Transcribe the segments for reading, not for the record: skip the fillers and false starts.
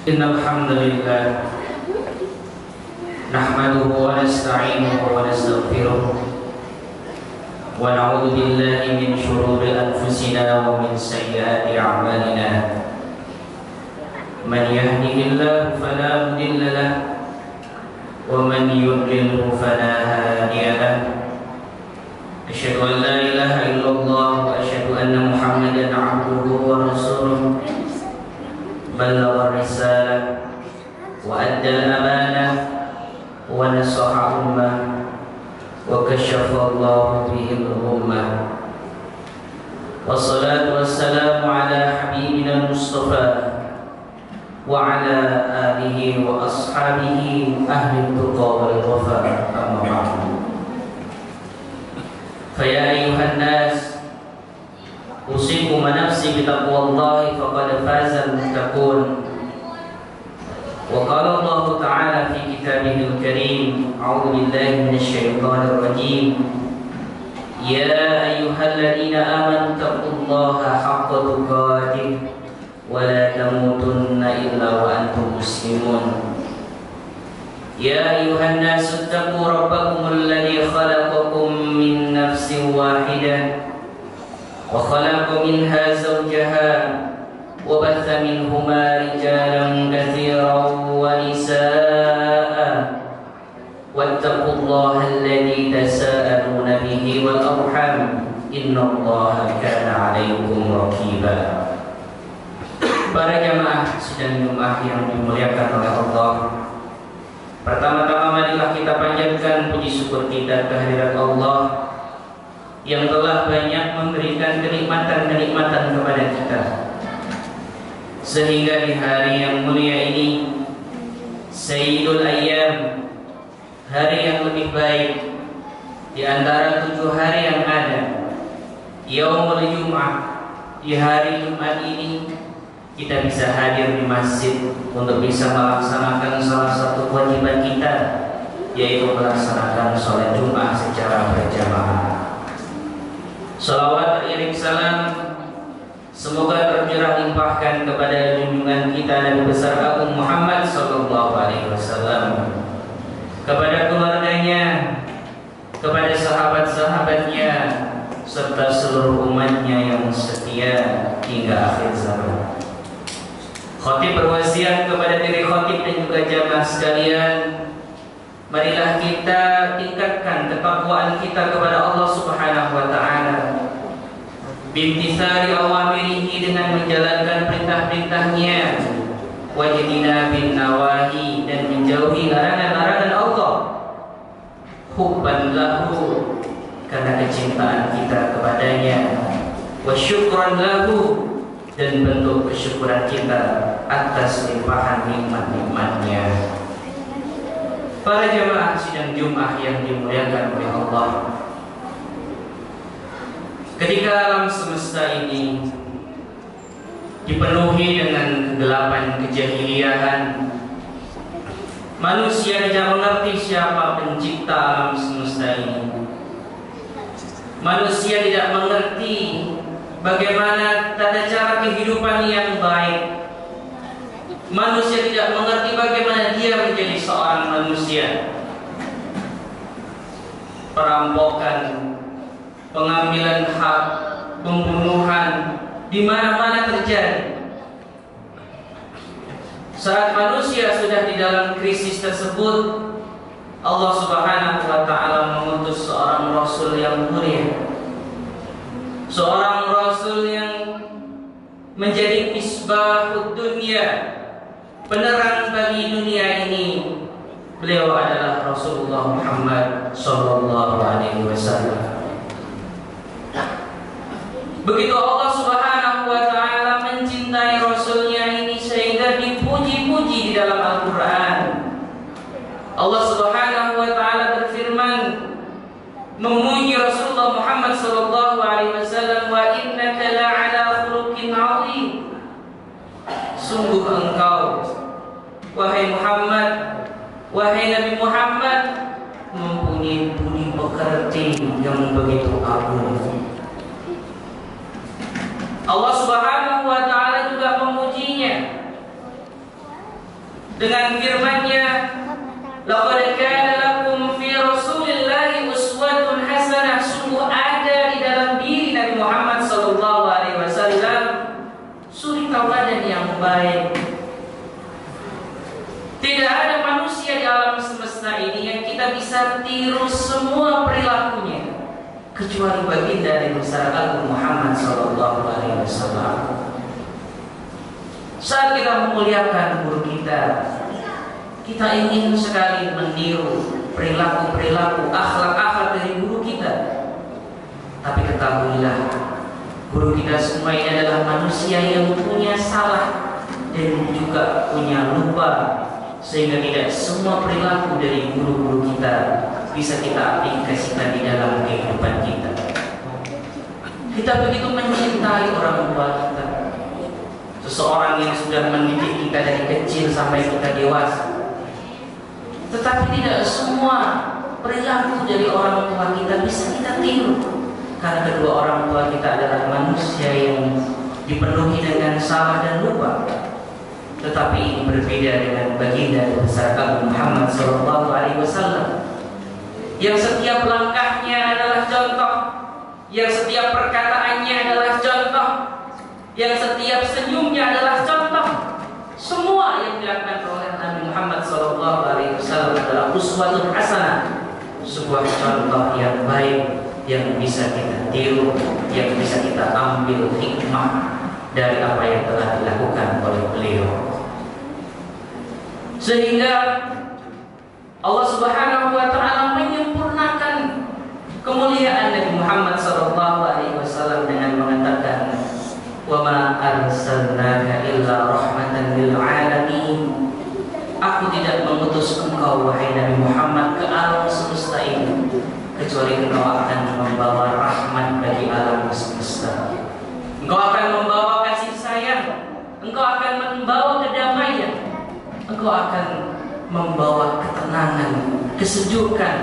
Innal hamdalillah nahmaduhu wa nasta'inuhu wa nastaghfiruh wa na'udzu billahi min shururi anfusina wa min sayyiati a'malina. Man yahdihillahu fala mudilla lahu wa man yudlilhu fala hadiya lahu. Asyhadu an la ilaha illallah wa asyhadu anna Muhammadan 'abduhu wa rasuluh. Ballagha ar-risalah wa adda al-amanah wa nasaha ummah wa kashafa Allah bihi al-ghummah. Wassalatu wassalamu ala habibina al-Mustafa wa ala alihi wa ashabihi ahli al-tuqa wal wafa. Amma ba'du. Fa ya ayyuhan nas, usikum wa nafsi bitaqwallahi faqad faza al-muttaqun. Wa qala Allah ta'ala fi kitabihil karim, a'udzu billahi minasy syaithanir rajim. Ya ayyuhalladzina amanu taqullaha haqqa tuqatih wa la tamutunna illa wa antum muslimun. Ya ayyuhan nasu taqu rabbakumul ladzi khalaqakum min nafsin wahidah wa khalaqa minha zawjaha wa batha minhuma rijalan katsiran wa nisaa'a wattaqullaha alladzi tasaaluna bihi wal arham innallaha kana 'alaykum raqiba. Para jamaah sidang Jumat yang dimuliakan oleh Allah, pertama-tama marilah kita panjatkan puji syukur kita kehadirat Allah yang telah banyak memberikan kenikmatan-kenikmatan kepada kita, sehingga di hari yang mulia ini, Sayyidul Ayyam, hari yang lebih baik di antara 7 hari yang ada, Yaumul Jum'ah, di hari Jumat ini kita bisa hadir di masjid untuk bisa melaksanakan salah satu kewajiban kita, yaitu melaksanakan sholat Jumat secara berjamaah. Salawat beriring salam semoga tercurah limpahkan kepada junjungan kita Nabi besar Agung Muhammad sallallahu alaihi wasallam, kepada keluarganya, kepada sahabat-sahabatnya, serta seluruh umatnya yang setia hingga akhir zaman. Khatib berwasiat kepada diri khatib dan juga jamaah sekalian, marilah kita tingkatkan ketakwaan kita kepada Allah Subhanahu wa taala, bimtisari awamirihi, dengan menjalankan perintah-perintahnya, wajidina bin nawahi, dan menjauhi larangan-larangan Allah, hubban lahu, karena kecintaan kita kepadanya, wa syukran lahu, dan bentuk kesyukuran kita atas limpahan nikmat-nikmatnya. Para jamaah sidang Jumat yang dimuliakan oleh Allah, ketika alam semesta ini dipenuhi dengan kegelapan kejahiliahan, manusia tidak mengerti siapa pencipta alam semesta ini. Manusia tidak mengerti bagaimana tata cara kehidupan yang baik. Manusia tidak mengerti bagaimana dia menjadi seorang manusia. Perampokan, pengambilan hak, pembunuhan di mana-mana terjadi. Saat manusia sudah di dalam krisis tersebut, Allah Subhanahu wa taala mengutus seorang rasul yang mulia, seorang rasul yang menjadi misbahud dunia, penerang bagi dunia ini. Beliau adalah Rasulullah Muhammad sallallahu alaihi wasallam. Begitu Allah Subhanahu wa taala mencintai rasulnya ini sehingga dipuji-puji di dalam Al-Qur'an. Allah Subhanahu wa taala berfirman memuji Rasulullah Muhammad sallallahu alaihi wasallam, wa innaka la'ala khuluqin 'azim. Sungguh engkau, wahai Muhammad, wahai Nabi Muhammad, mempunyai budi pekerti yang begitu agung. Allah Subhanahu wa taala juga memujinya dengan firman-Nya, "Laqad kana lakum fi Rasulillahi uswatun hasanah." Sungguh ada di dalam diri Nabi Muhammad sallallahu alaihi wasallam suri tauladan yang baik. Tidak ada manusia di alam semesta ini yang kita bisa tiru semua perilakunya kecuali baginda Nabi besar agung Muhammad sallallahu alaihi wasallam. Saat kita memuliakan guru kita ingin sekali meniru perilaku-perilaku, akhlak-akhlak dari guru kita. Tapi ketahuilah, guru kita semua ini adalah manusia yang punya salah dan juga punya lupa, sehingga tidak semua perilaku dari guru-guru kita bisa kita aplikasikan di dalam kehidupan kita. Kita begitu mencintai orang tua kita, seseorang yang sudah mendidik kita dari kecil sampai kita dewasa. Tetapi tidak semua perilaku dari orang tua kita bisa kita tiru, karena kedua orang tua kita adalah manusia yang dipenuhi dengan salah dan lupa. Tetapi ini berbeda dengan baginda besar agung Muhammad sallallahu alaihi wasallam, yang setiap langkahnya adalah contoh, yang setiap perkataannya adalah contoh, yang setiap senyumnya adalah contoh. Semua yang dilakukan oleh Nabi Muhammad sallallahu alaihi wasallam adalah uswatun hasanah, sebuah contoh yang baik yang bisa kita tiru, yang bisa kita ambil hikmah dari apa yang telah dilakukan oleh beliau. Sehingga Allah Subhanahu wa taala menyempurnakan kemuliaan Nabi Muhammad sallallahu alaihi wasallam dengan mengatakan, "Wa ma arsalnaka illa rahmatan lil alamin." Aku tidak mengutus engkau wahai Nabi Muhammad ke alam semesta ini kecuali engkau akan membawa rahmat bagi alam semesta. Engkau akan membawa kasih sayang, engkau akan membawa kedamaian, engkau akan membawa ketenangan, kesejukan.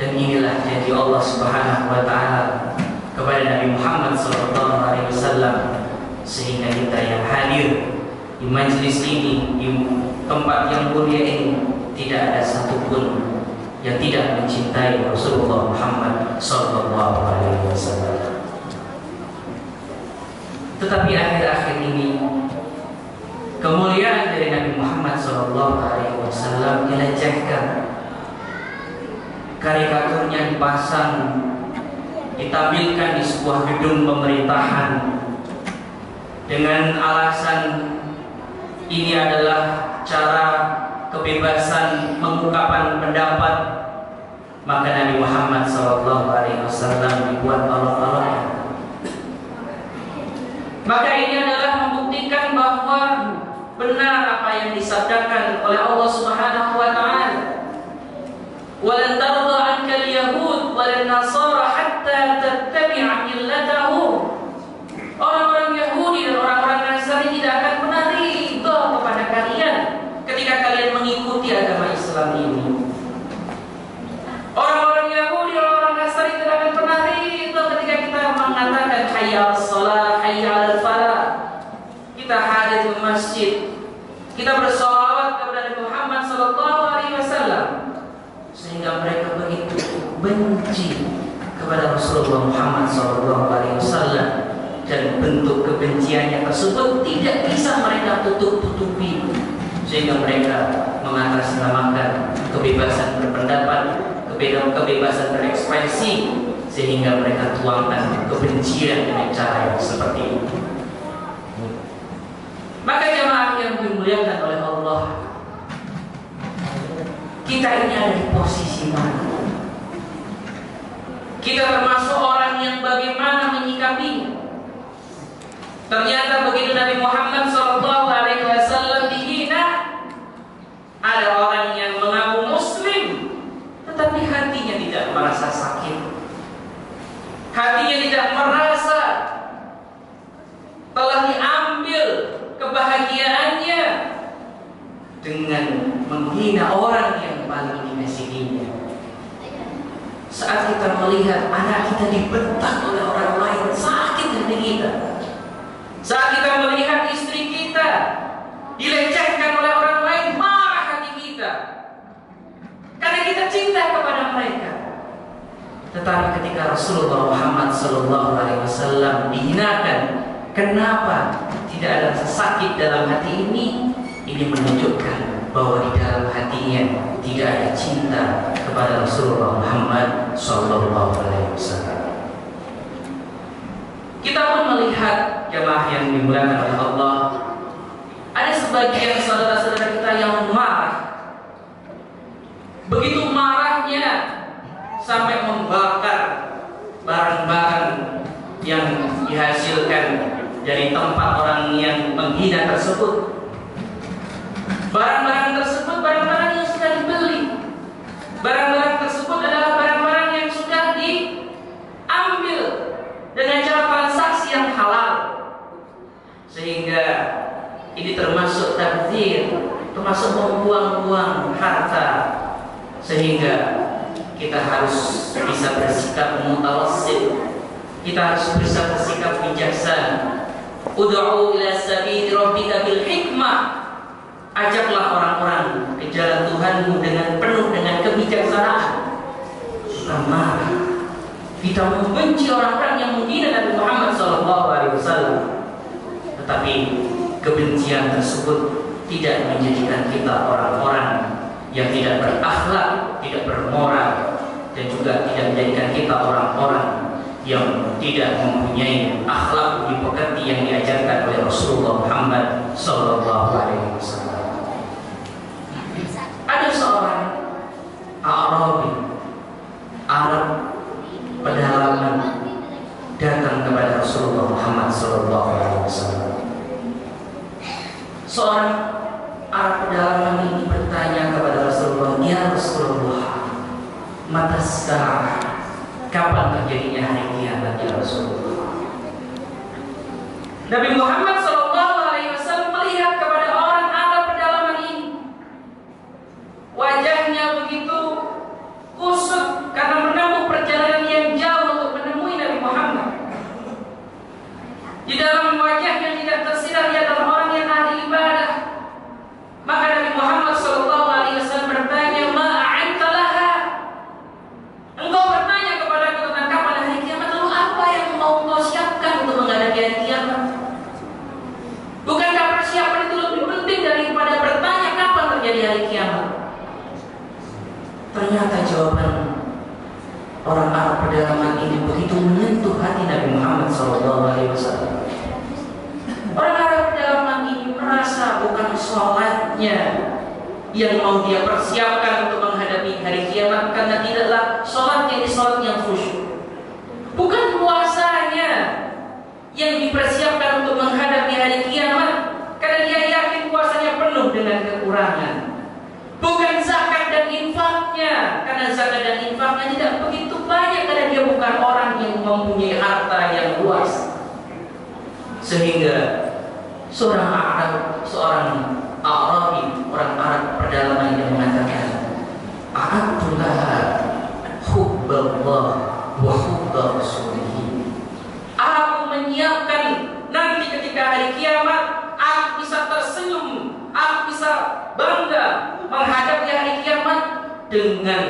Dan inilah janji Allah Subhanahu wa taala kepada Nabi Muhammad sallallahu alaihi wasallam, sehingga kita yang hadir di majelis ini, di tempat yang mulia ini, tidak ada satupun yang tidak mencintai Rasulullah Muhammad sallallahu alaihi wasallam. Tetapi akhir-akhir ini kemuliaan dari Nabi Muhammad sallallahu alaihi wasallam dilecehkan. Karikaturnya dipasang, ditampilkan di sebuah gedung pemerintahan dengan alasan ini adalah cara kebebasan mengungkapkan pendapat. Maka Nabi Muhammad SAW dibuat olok-olok. Maka ini adalah membuktikan bahwa benar apa yang disabdakan oleh Allah Subhanahu wa taala, "Walan tarda 'anka al-yahud walan nasara hatta tattabi'a millatahum." Orang-orang Yahudi dan orang-orang Nasrani tidak akan pernah ridha kepada kalian ketika kalian mengikuti agama Islam ini. Orang-orang Yahudi dan orang Nasrani tidak akan pernah ridha ketika kita mengatakan hayya 'alas shalah, hayya 'alal falah. Kita hadir ke masjid, kita bersolawat kepada Nabi Muhammad sallallahu alaihi wasallam, sehingga mereka begitu benci kepada Rasulullah Muhammad sallallahu alaihi wasallam, dan bentuk kebenciannya tersebut tidak bisa mereka tutup-tutupi, sehingga mereka mengatasnamakan kebebasan berpendapat, kebebasan berekspresi, sehingga mereka tuangkan kebencian dengan cara yang seperti ini. Maka jemaah yang dimuliakan oleh Allah, kita ini ada di posisi mana? Kita termasuk orang yang bagaimana menyikapinya? Ternyata begitu Nabi Muhammad SAW dihina, ada orang yang mengaku Muslim, tetapi hatinya tidak merasa sakit, hatinya tidak merasa telah diambil kebahagiaannya dengan menghina orang yang paling dikasihinya. Saat kita melihat anak kita dibentak oleh orang lain, sakit hati kita. Saat kita melihat istri kita dilecehkan oleh orang lain, kita cinta kepada mereka. Tetapi ketika Rasulullah Muhammad SAW dihinakan, kenapa tidak ada sakit dalam hati ini? Ini menunjukkan bahwa di dalam hatinya tidak ada cinta kepada Rasulullah Muhammad SAW. Kita pun melihat jemaah yang dimuliakan oleh Allah, ada sebagian saudara-saudara kita yang marah. Begitu marahnya sampai membakar barang-barang yang dihasilkan dari tempat orang yang menghina tersebut. Barang-barang tersebut barang-barang yang sudah dibeli. Barang-barang tersebut adalah barang-barang yang sudah diambil dengan cara transaksi yang halal. Sehingga ini termasuk tabdzir, termasuk membuang-buang harta. Sehingga kita harus bisa bersikap mutawassit. Kita harus bisa bersikap bijaksana. Ud'u ila sabili rabbika bil hikmah. Ajaklah orang-orang ke jalan Tuhanmu dengan penuh dengan kebijaksanaan. Kita marah, kita membenci orang-orang yang menghina Nabi Muhammad SAW. Tetapi kebencian tersebut tidak menjadikan kita orang-orang yang tidak berakhlak, tidak bermoral, dan juga tidak menjadikan kita orang-orang yang tidak mempunyai akhlak dipekerti yang diajarkan oleh Rasulullah Muhammad SAW. Ada seorang Arabi, Arab pedalaman, datang kepada Rasulullah Muhammad SAW. Seorang Arab pedalaman ini bertanya kepada Rasulullah, "Ya Rasulullah, mata sa'ah, kapan terjadinya hari kiamat ya Rasulullah?" Nabi Muhammad SAW melihat kepada orang Arab pedalaman ini. Wajahnya begitu kusut karena menempuh perjalanan yang jauh untuk menemui Nabi Muhammad. Di dalam wajahnya tidak tersirat dia adalah orang yang ahli ibadah. Maka Nabi Muhammad SAW bertanya, "Ma a'anta laha?" Engkau bertanya kepadaku tentang kapan hari kiamat, lalu apa yang mau engkau siapkan untuk menghadapi hari kiamat? Bukankah persiapan itu lebih penting daripada bertanya kapan terjadi hari kiamat? Ternyata jawaban orang Arab pedalaman ini begitu menyentuh hati Nabi Muhammad SAW. Orang Arab pedalaman ini merasa bukan sholatnya yang mau dia persiapkan untuk menghadapi hari kiamat, karena tidaklah sholat yang khusyuk. Bukan puasanya yang dipersiapkan untuk menghadapi hari kiamat, karena dia yakin puasanya penuh dengan kekurangan. Bukan zakat dan infaknya, karena zakat dan infaknya tidak begitu banyak, karena dia bukan orang yang mempunyai harta yang luas. Sehingga seorang Arabi, orang Arab pedalaman yang mengatakan, "A'atullah hubballah wa hubba rasulih." Aku menyiapkan nanti ketika hari kiamat, aku bisa tersenyum, aku bisa bangga menghadapi hari kiamat dengan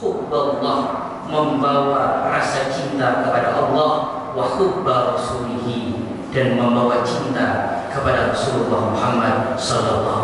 hubballah, membawa rasa cinta kepada Allah, wa hubba rasulih, dan membawa cinta kepada Rasulullah Muhammad SAW.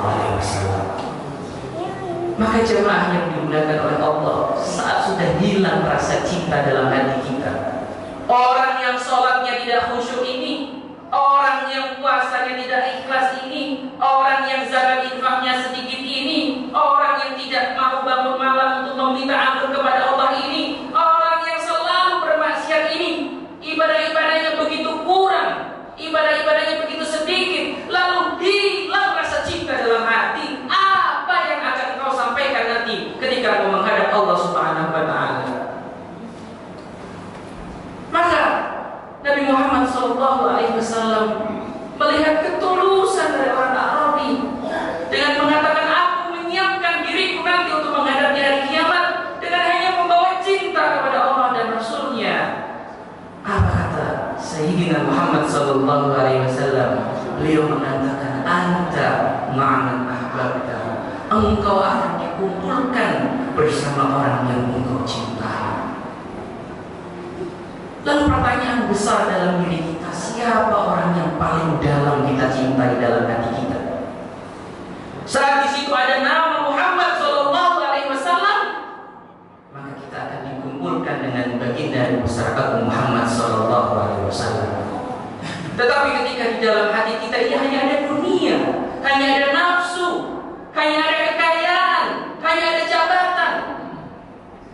Maka jemaah yang dimuliakan oleh Allah, saat sudah hilang rasa cinta dalam hati kita, orang yang sholatnya tidak khusyuk ini, orang yang puasanya tidak ikhlas ini, orang yang zakat infaknya sedikit ini, orang yang tidak mau bangun malam untuk meminta ampun kepada Allah ini, orang yang selalu bermaksiat ini, ibadah-ibadahnya begitu kurang, ibadah-ibadahnya begitu sedikit, lalu hilang rasa cinta dalam hati. Apa yang akan kau sampaikan nanti ketika kau menghadap Allah Subhanahu wa Ta'ala? Maka Nabi Muhammad SAW melihat ketulusan dari orang Arabi dengan mengatakan, "Aku menyiapkan diriku nanti untuk menghadapi hari kiamat dengan hanya membawa cinta kepada Allah dan Rasulnya." Apa kata Sayyidina Muhammad SAW? Beliau mengatakan, "Anta ma'aman ahbabta." Engkau akan dikumpulkan bersama orang yang engkau cintai. Lalu pertanyaan besar dalam diri kita, siapa orang yang paling dalam kita cintai dalam hati kita? Saat di situ ada nama Muhammad Sallallahu Alaihi Wasallam, maka kita akan dikumpulkan dengan baginda besar Agung Muhammad Sallallahu Alaihi Wasallam. Tetapi ketika di dalam hati kita ini hanya ada dunia, hanya ada nafsu, hanya ada kekayaan, hanya ada jabatan,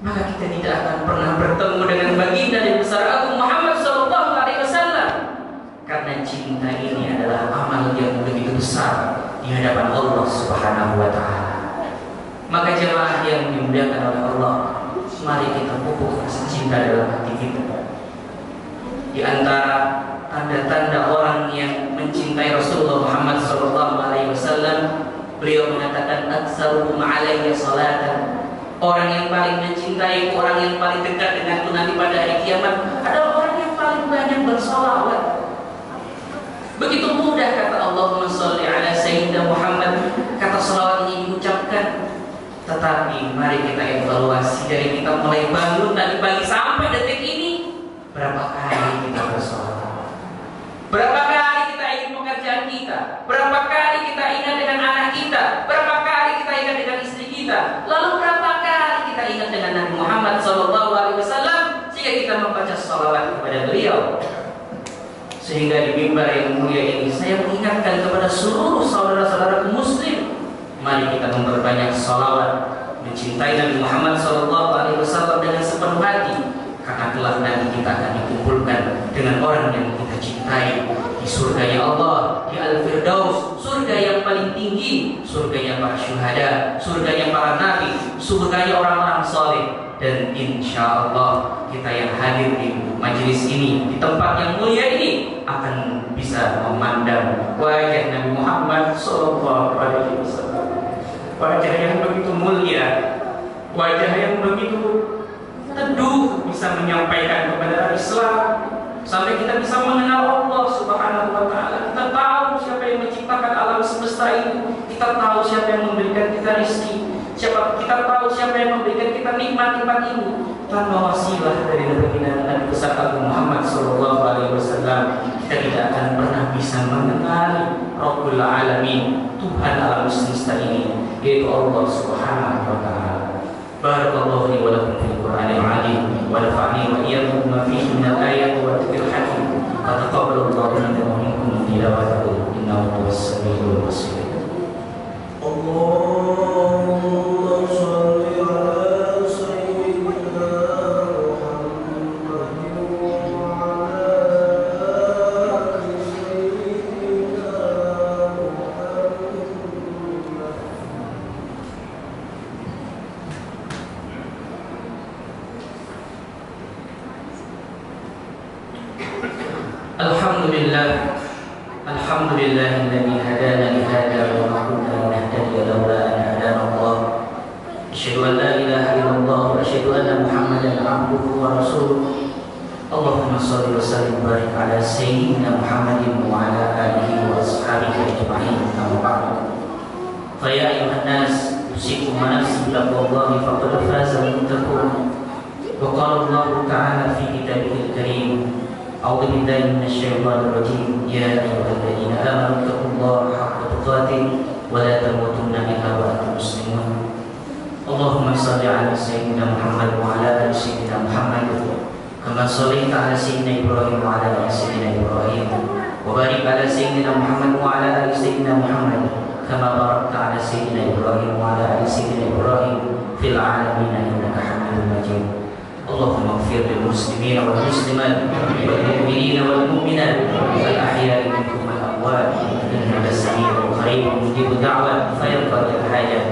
maka kita tidak akan pernah bertemu dengan baginda dan besar Agung Muhammad Sallallahu Alaihi Wasallam. Karena cinta ini adalah amal yang begitu besar di hadapan Allah Subhanahu wa Ta'ala. Maka jemaah yang dimuliakan oleh Allah, mari kita pupuk rasa cinta dalam hati kita. Di antara tanda-tanda orang yang mencintai Rasulullah Muhammad Sallallahu Alaihi Wasallam, beliau mengatakan aktsaruhum alayya salatan. Orang yang paling mencintai, orang yang paling dekat denganku nanti pada hari kiamat adalah orang yang paling banyak bersolawat. Begitu mudah kata Allahumma sholli ala sayyidina Muhammad, kata salawat ini diucapkan. Tetapi mari kita evaluasi dari kita mulai bangun tadi pagi sampai detik ini, berapa kali kita bersolawat? Berapa kali kita ingin pekerjaan kita? Berapa kali kita ingat dengan anak kita? Berapa kali kita ingat dengan istri kita? Lalu berapa kali kita ingat dengan Nabi Muhammad SAW sehingga kita membaca salawat kepada beliau? Sehingga di mimbar yang mulia ini saya mengingatkan kepada seluruh saudara-saudara muslim, mari kita memperbanyak salawat, mencintai Nabi Muhammad SAW dengan sepenuh hati, karena kelak nanti kita akan dikumpulkan dengan orang yang kita cintai di surganya Allah, di Al-Firdaus, surga yang paling tinggi, surganya para syuhada, surganya para nabi, surganya orang-orang saleh. Dan insya Allah kita yang hadir di majelis ini, di tempat yang mulia ini, akan bisa memandang wajah Nabi Muhammad SAW, wajah yang begitu mulia, wajah yang begitu teduh, bisa menyampaikan kepada Islam, sampai kita bisa mengenal Allah Subhanahu wa Ta'ala. Kita tahu siapa yang menciptakan alam semesta ini, kita tahu siapa yang memberikan kita rezeki, kita tahu siapa yang memberikan kita nikmat-nikmat ini. Tanpa wasilah dari Nabi besar Agung Muhammad Sallallahu Alaihi Wasallam, kita tidak akan pernah bisa mengenali Rabbul Alamin, Tuhan alam semesta ini, yaitu Allah Subhanahu wa Ta'ala. Barakallahu li wa lakum fil Qur'anil 'azim wa nafa'ani wa iyyakum bima fihi min al-ayati wa dhikril hakim. Taqabbalallahu minna wa minkum tilawatahu innahu huwas samiul basir. Allahumma shalli ala sayyidina Muhammadin wa ala ali sayyidina Muhammad. Alhamdulillah, alhamdulillahilladzi hadana li hadza wa ma kunna linahtadiya lawla an hadana Allah. Asyhadu an la ilaha illallah wa asyhadu anna Muhammadan abduhu wa rasuluh. Allahumma shalli wa sallim wa barik ala sayyidina Muhammadin wa ala alihi wa ashabihi ajma'in. Amma ba'd. Fa ya ayyuhan nas, usikum wa nafsi bi taqwallahi faqad faza al-muttaqun. Wa qala Allah ta'ala fi kitabihil karim, أعوذ بالله من الشيطان الرجيم يا أيها الذين آمنوا اتقوا الله حق تقاته ولا تموتن إلا وأنتم مسلمون. اللهم صل على سيدنا محمد وعلى آل سيدنا محمد كما صليت على سيدنا إبراهيم وعلى آل سيدنا إبراهيم وبارك على سيدنا محمد وعلى آل سيدنا محمد كما باركت على سيدنا إبراهيم وعلى آل سيدنا إبراهيم في العالمين إنك حميد مجيد. اللهم اغفر للمسلمين والمسلمات والمؤمنين والمؤمنات الأحياء منهم والأموات إنك سميع قريب مجيب الدعوات فيقضي الحاجات.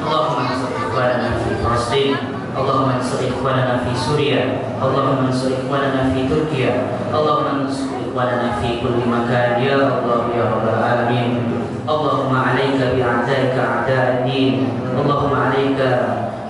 اللهم انصر إخواننا في فلسطين، اللهم انصر إخواننا في سوريا، اللهم انصر إخواننا في تركيا، اللهم انصر إخواننا في كل مكان يا الله يا رب العالمين. اللهم عليك بأعدائك أعداء الدين، اللهم عليك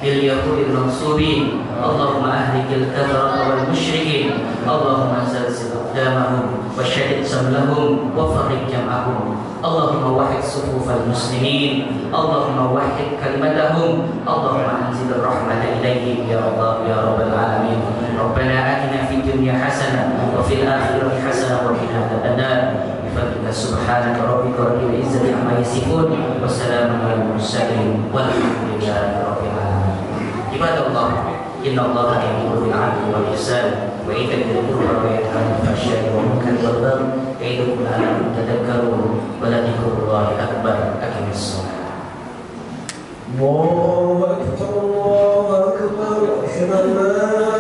باليهود المنصوبين، اللهم أهلك الكفرة والمشركين، اللهم زلزل أقدامهم وشدد شملهم وفرق جمعهم اللهم وحد صفوف المسلمين اللهم وحد كلمتهم اللهم أنزل الرحمة إليهم يا الله يا رب العالمين ربنا آتنا في الدنيا حسنة وفي الآخرة حسنة وقنا عذاب النار بفضلك سبحانك ربك رب العزة عما يصفون وسلام على المرسلين والحمد لله رب العالمين عباد الله إن الله يأمر بالعدل والإحسان وإيتاء ذي القربى وينهى عن الفحشاء والمنكر والبغي يعظكم لعلكم تذكرون ولذكر الله أكبر أقم الصلاة الله أكبر الله أكبر أشهد أن لا